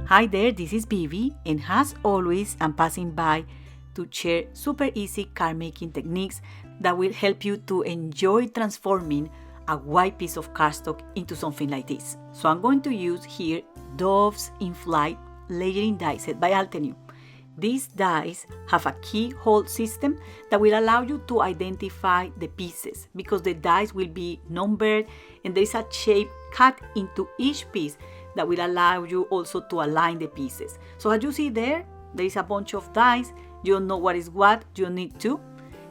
Hi there, this is Bibi, and as always, I'm passing by to share super easy card making techniques that will help you to enjoy transforming a white piece of cardstock into something like this. So I'm going to use here Doves in Flight layering die set by Altenew. These dies have a keyhole system that will allow you to identify the pieces because the dies will be numbered and there is a shape cut into each piece that will allow you also to align the pieces. So as you see there is a bunch of dies. You don't know what is what, you need to.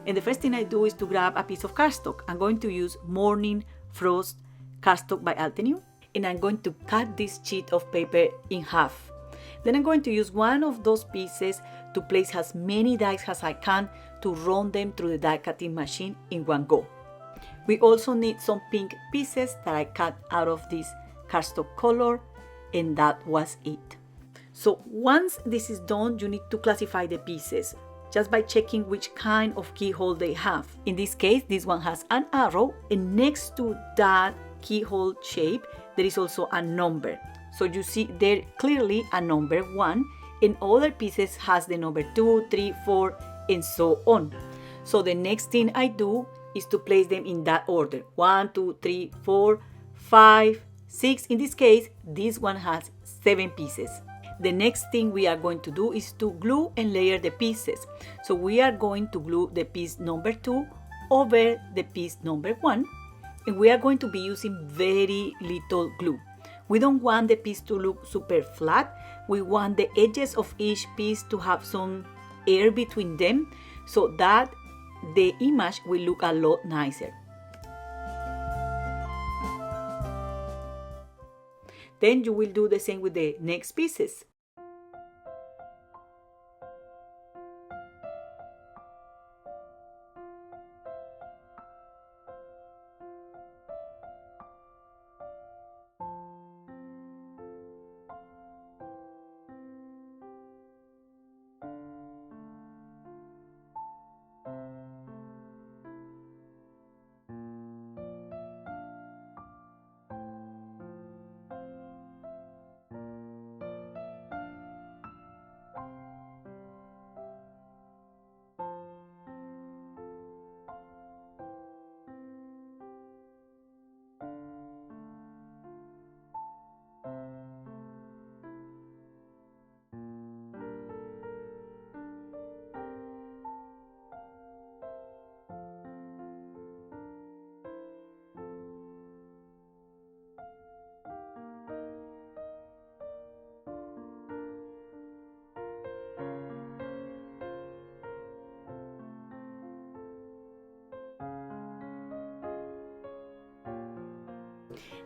And the first thing I do is to grab a piece of cardstock. I'm going to use Morning Frost cardstock by Altenew, and I'm going to cut this sheet of paper in half. Then I'm going to use one of those pieces to place as many dies as I can to run them through the die cutting machine in one go. We also need some pink pieces that I cut out of this cardstock color, and that was it. So once this is done, you need to classify the pieces just by checking which kind of keyhole they have. In this case, this one has an arrow, and next to that keyhole shape, there is also a number. So you see there clearly a number 1, and other pieces has the number 2, 3, 4, and so on. So the next thing I do is to place them in that order. 1, 2, 3, 4, 5, 6. In this case, this one has 7 pieces. The next thing we are going to do is to glue and layer the pieces. So we are going to glue the piece number 2 over the piece number 1, and we are going to be using very little glue. We don't want the piece to look super flat. We want the edges of each piece to have some air between them so that the image will look a lot nicer. Then you will do the same with the next pieces.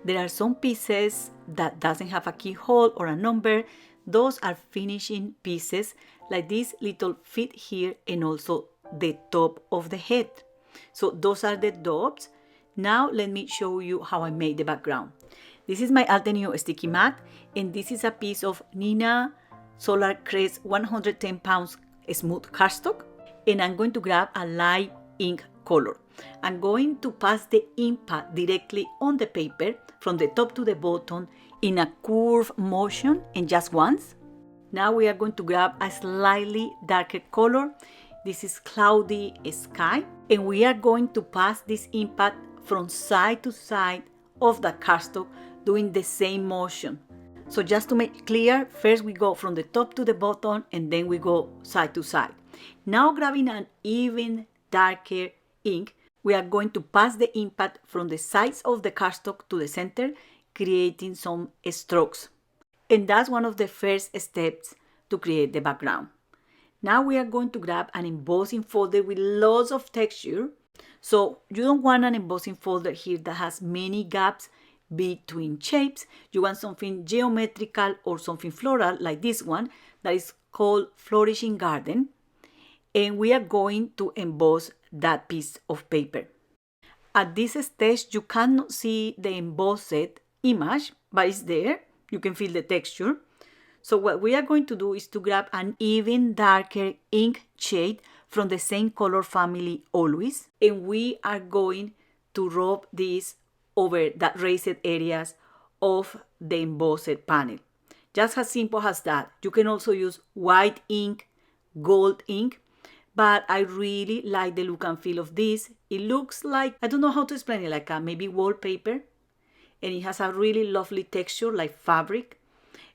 There are some pieces that doesn't have a keyhole or a number. Those are finishing pieces, like this little feet here and also the top of the head. So those are the doves. Now let me show you how I made the background. This is my Altenew sticky mat, and this is a piece of Nina Solar Crest 110 pounds smooth cardstock, and I'm going to grab a light ink color. I'm going to pass the impact directly on the paper from the top to the bottom in a curved motion and just once. Now we are going to grab a slightly darker color. This is Cloudy Sky, and we are going to pass this impact from side to side of the cardstock doing the same motion. So just to make clear, first we go from the top to the bottom and then we go side to side. Now grabbing an even darker ink, we are going to pass the impact from the sides of the cardstock to the center, creating some strokes. And that's one of the first steps to create the background. Now we are going to grab an embossing folder with lots of texture. So you don't want an embossing folder here that has many gaps between shapes. You want something geometrical or something floral like this one that is called Flourishing Garden. And we are going to emboss that piece of paper. At this stage, you cannot see the embossed image, but it's there. You can feel the texture. So what we are going to do is to grab an even darker ink shade from the same color family always, and we are going to rub this over the raised areas of the embossed panel. Just as simple as that. You can also use white ink, gold ink, but I really like the look and feel of this. It looks like, I don't know how to explain it, like a maybe wallpaper, and it has a really lovely texture like fabric.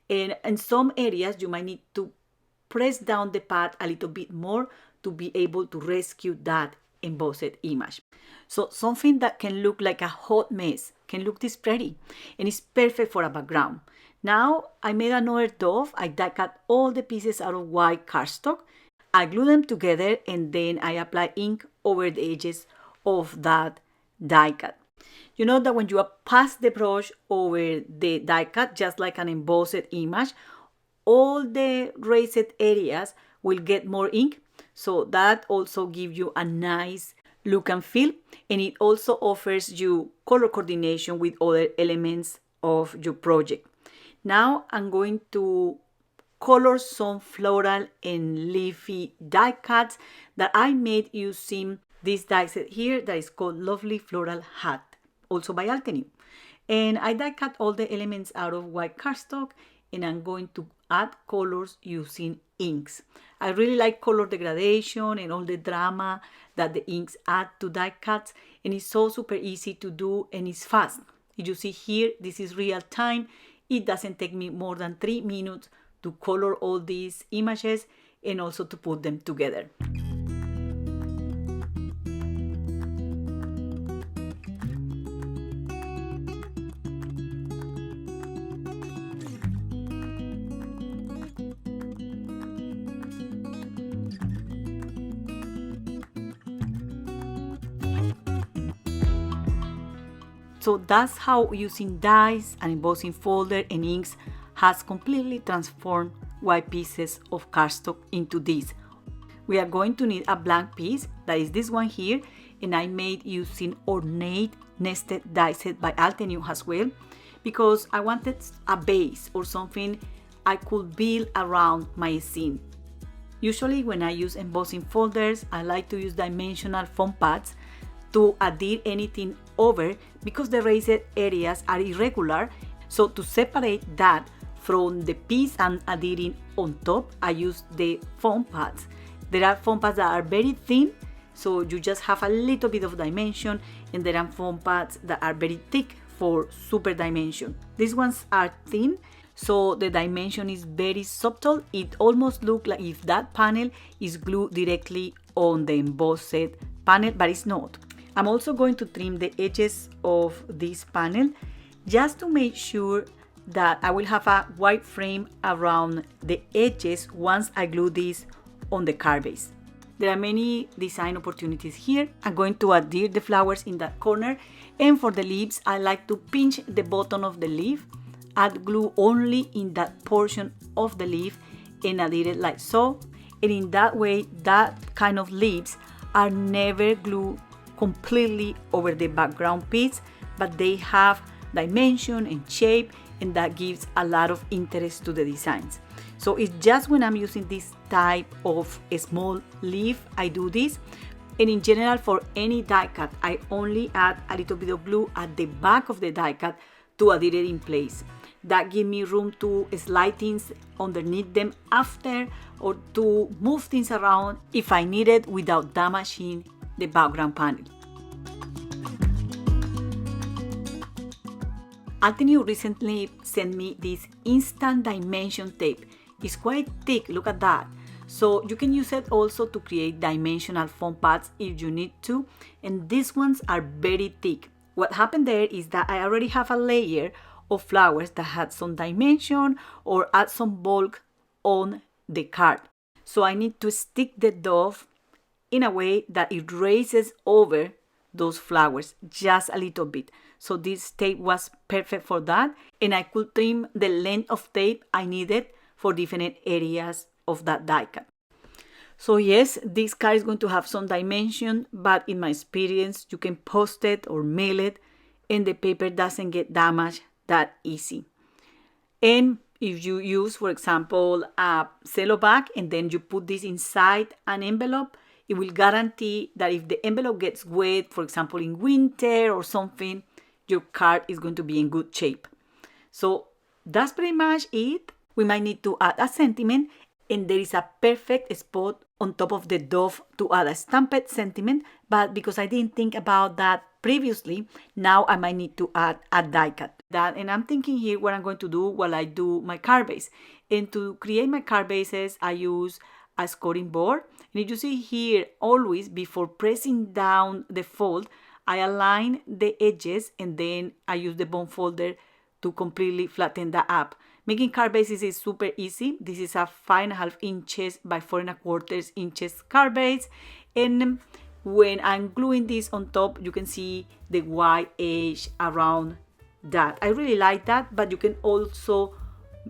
And in some areas you might need to press down the pad a little bit more to be able to rescue that embossed image. So something that can look like a hot mess can look this pretty, and it's perfect for a background. Now I made another dove. I die cut all the pieces out of white cardstock. I glue them together, and then I apply ink over the edges of that die cut. You know that when you pass the brush over the die cut, just like an embossed image, all the raised areas will get more ink. So that also gives you a nice look and feel, and it also offers you color coordination with other elements of your project. Now I'm going to color some floral and leafy die cuts that I made using this die set here that is called Lovely Floral Hat, also by Altenew. And I die cut all the elements out of white cardstock, and I'm going to add colors using inks. I really like color degradation and all the drama that the inks add to die cuts, and it's so super easy to do, and it's fast. You see here, this is real time. It doesn't take me more than 3 minutes to color all these images and also to put them together. So that's how using dies and embossing folder and inks has completely transformed white pieces of cardstock into this. We are going to need a blank piece, that is this one here, and I made using ornate nested die set by Altenew as well, because I wanted a base or something I could build around my scene. Usually when I use embossing folders, I like to use dimensional foam pads to adhere anything over, because the raised areas are irregular. So to separate that from the piece I'm adhering on top, I use the foam pads. There are foam pads that are very thin, so you just have a little bit of dimension, and there are foam pads that are very thick for super dimension. These ones are thin, so the dimension is very subtle. It almost looks like if that panel is glued directly on the embossed panel, but it's not. I'm also going to trim the edges of this panel just to make sure that I will have a white frame around the edges once I glue this on the card base. There are many design opportunities here. I'm going to adhere the flowers in that corner, and for the leaves I like to pinch the bottom of the leaf, add glue only in that portion of the leaf, and adhere it like so. And in that way, that kind of leaves are never glued completely over the background piece, but they have dimension and shape, and that gives a lot of interest to the designs. So it's just when I'm using this type of a small leaf I do this, and in general for any die cut I only add a little bit of glue at the back of the die cut to adhere it in place. That gives me room to slide things underneath them after, or to move things around if I need it without damaging the background panel. Altenew recently sent me this instant dimension tape. It's quite thick, look at that. So you can use it also to create dimensional foam pads if you need to, and these ones are very thick. What happened there is that I already have a layer of flowers that had some dimension or add some bulk on the card. So I need to stick the dove in a way that it raises over those flowers just a little bit. So this tape was perfect for that, and I could trim the length of tape I needed for different areas of that die cut. So yes, this card is going to have some dimension, but in my experience you can post it or mail it and the paper doesn't get damaged that easy. And if you use, for example, a cello bag and then you put this inside an envelope, it will guarantee that if the envelope gets wet, for example in winter or something, your card is going to be in good shape. So that's pretty much it. we might need to add a sentiment, and there is a perfect spot on top of the dove to add a stamped sentiment, but because I didn't think about that previously, now I might need to add a die cut. And I'm thinking here what I'm going to do while I do my card base. And to create my card bases, I use a scoring board. And if you see here, always before pressing down the fold, I align the edges and then I use the bone folder to completely flatten that up. Making card bases is super easy. This is a 5.5 inches by 4.25 inches card base. And when I'm gluing this on top, you can see the white edge around that. I really like that, but you can also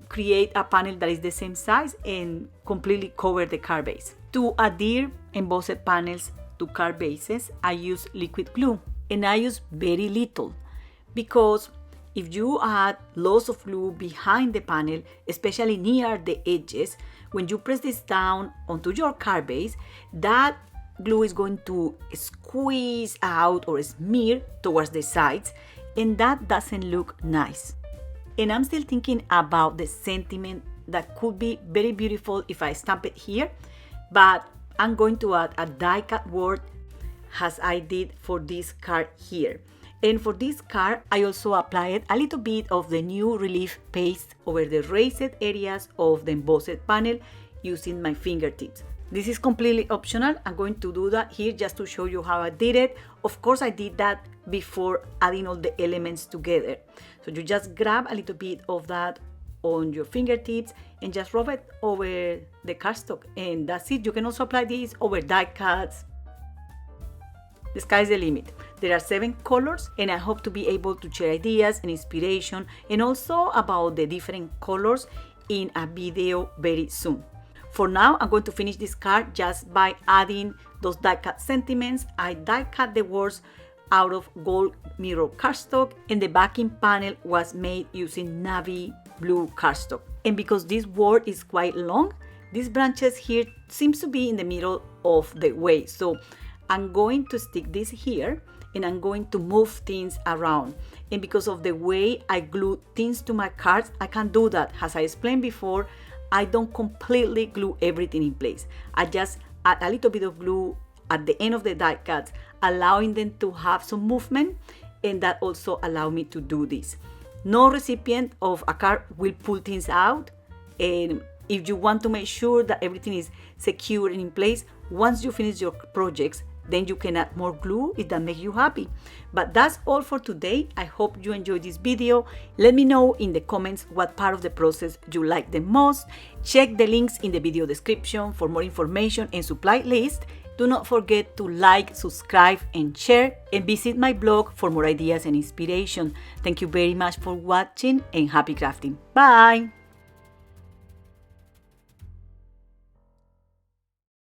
create a panel that is the same size and completely cover the card base. To adhere embossed panels to card bases, I use liquid glue, and I use very little because if you add lots of glue behind the panel, especially near the edges, when you press this down onto your card base, that glue is going to squeeze out or smear towards the sides, and that doesn't look nice. And I'm still thinking about the sentiment that could be very beautiful if I stamp it here, but I'm going to add a die cut word as I did for this card here. And for this card, I also applied a little bit of the new relief paste over the raised areas of the embossed panel using my fingertips. This is completely optional. I'm going to do that here just to show you how I did it. Of course, I did that before adding all the elements together. So you just grab a little bit of that on your fingertips and just rub it over the cardstock, and that's it. You can also apply this over die cuts. The sky's the limit. There are 7 colors, and I hope to be able to share ideas and inspiration and also about the different colors in a video very soon. For now, I'm going to finish this card just by adding those die cut sentiments. I die cut the words out of gold mirror cardstock, and the backing panel was made using navy blue cardstock. And because this word is quite long, these branches here seems to be in the middle of the way. So I'm going to stick this here and I'm going to move things around. And because of the way I glue things to my cards, I can do that. As I explained before, I don't completely glue everything in place. I just add a little bit of glue at the end of the die cuts, allowing them to have some movement, and that also allow me to do this. No recipient of a card will pull things out, and if you want to make sure that everything is secure and in place, once you finish your projects, then you can add more glue if that makes you happy. But that's all for today. I hope you enjoyed this video. Let me know in the comments what part of the process you like the most. Check the links in the video description for more information and supply list. Do not forget to like, subscribe, and share, and visit my blog for more ideas and inspiration. Thank you very much for watching, and happy crafting. Bye!